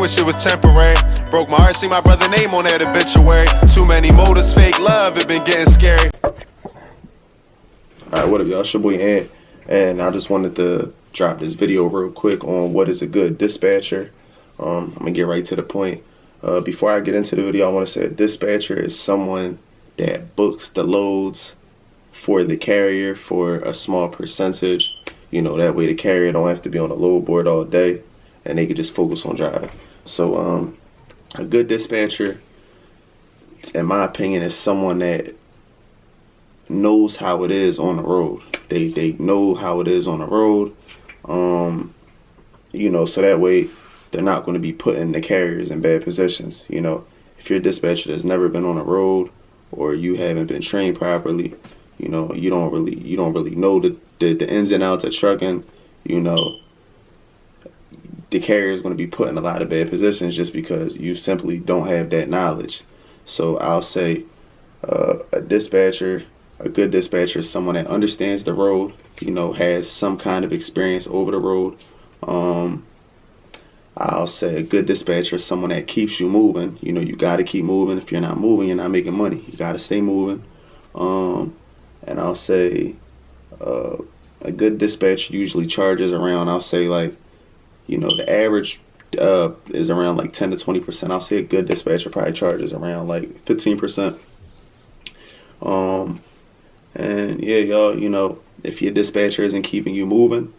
wish it was temporary. Broke my heart, see my brother name on that obituary. Too many motives, fake love, it been getting scary. Alright, what up, y'all? It's your boy Ant, and I just wanted to drop this video real quick on what is a good dispatcher. I'm gonna get right to the point. Before I get into the video, I want to say a dispatcher is someone that books the loads for the carrier for a small percentage. You know, that way the carrier don't have to be on the load board all day, and they can just focus on driving. So a good dispatcher, in my opinion, is someone that knows how it is on the road. They know how it is on the road, you know, so that way they're not going to be putting the carriers in bad positions. You know, if you're a dispatcher that's never been on the road, or you haven't been trained properly, you know, you don't really know the ins and outs of trucking. You know, the carrier is going to be put in a lot of bad positions just because you simply don't have that knowledge. So I'll say a good dispatcher is someone that understands the road, you know, has some kind of experience over the road. I'll say a good dispatcher is someone that keeps you moving. You know, you got to keep moving. If you're not moving, you're not making money. You got to stay moving. And I'll say a good dispatcher usually charges around, I'll say, like, you know, the average is around like 10 to 20%. I'll say a good dispatcher probably charges around like 15%. And yeah, y'all, you know, if your dispatcher isn't keeping you moving,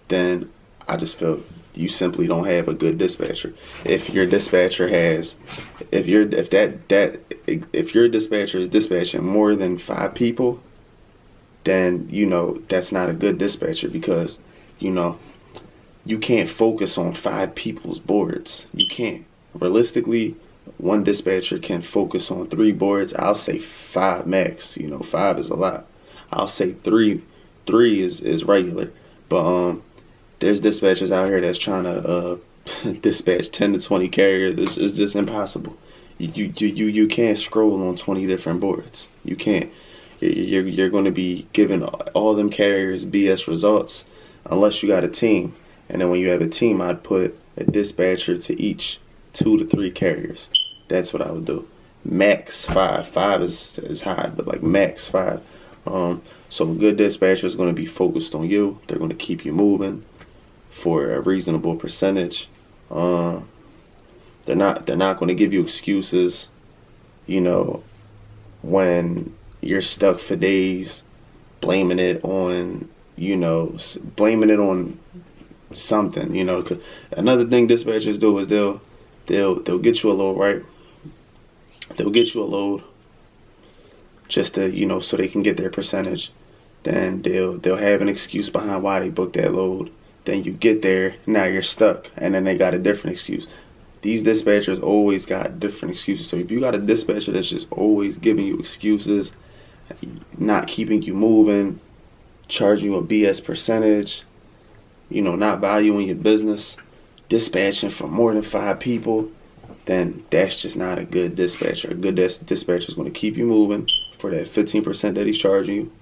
then I just feel you simply don't have a good dispatcher. If your dispatcher has, if your dispatcher is dispatching more than 5 people, then, you know, that's not a good dispatcher, because, you know, you can't focus on 5 people's boards. You can't. Realistically, one dispatcher can focus on 3 boards. I'll say 5 max. You know, 5 is a lot. I'll say 3 is regular. But there's dispatchers out here that's trying to dispatch 10 to 20 carriers. It's just impossible. You can't scroll on 20 different boards. You can't. You're going to be giving all them carriers BS results unless you got a team. And then when you have a team, I'd put a dispatcher to each 2 to 3 carriers. That's what I would do. Max 5. 5 is high, but like max 5. So a good dispatcher is going to be focused on you. They're going to keep you moving for a reasonable percentage. They're not going to give you excuses, you know, when you're stuck for days, blaming it on something, you know. 'Cause another thing dispatchers do is they'll get you a load, right? They'll get you a load just to, you know, so they can get their percentage. Then they'll have an excuse behind why they booked that load. Then you get there, now you're stuck, and then they got a different excuse. These dispatchers always got different excuses. So if you got a dispatcher that's just always giving you excuses, not keeping you moving, charging you a BS percentage, you know, not valuing your business, dispatching for more than 5 people, then that's just not a good dispatcher. A good dispatcher is going to keep you moving for that 15% that he's charging you.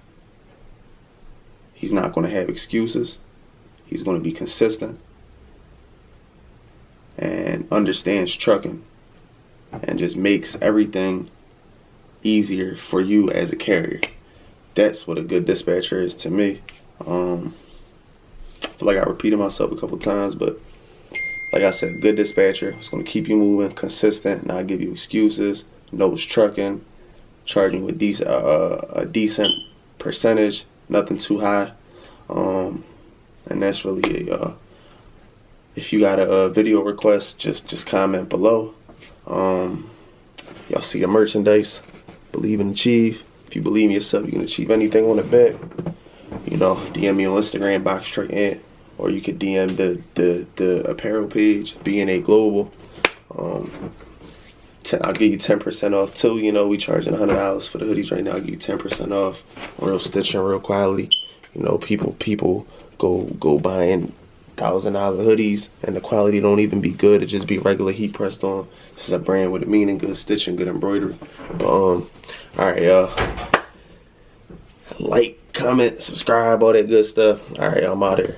He's not going to have excuses. He's going to be consistent and understands trucking and just makes everything easier for you as a carrier. That's what a good dispatcher is to me. I feel like I repeated myself a couple times, but like I said, good dispatcher is going to keep you moving, consistent, not give you excuses, knows trucking, charging with a decent percentage, nothing too high. And that's really it, y'all. If you got a video request, just comment below. Y'all see the merchandise. Believe and achieve. If you believe in yourself, you can achieve anything on the back. You know, DM me on Instagram, Box Truck Ant, or you could DM the apparel page, B&A Global. I'll give you 10% off too. You know, we charging $100 for the hoodies right now. I'll give you 10% off. Real stitching, real quality. You know, people go buying $1,000 hoodies and the quality don't even be good. It just be regular heat pressed on. This is a brand with a meaning, good stitching, good embroidery. But all right, y'all. Like, comment, subscribe, all that good stuff. All right, I'm out here.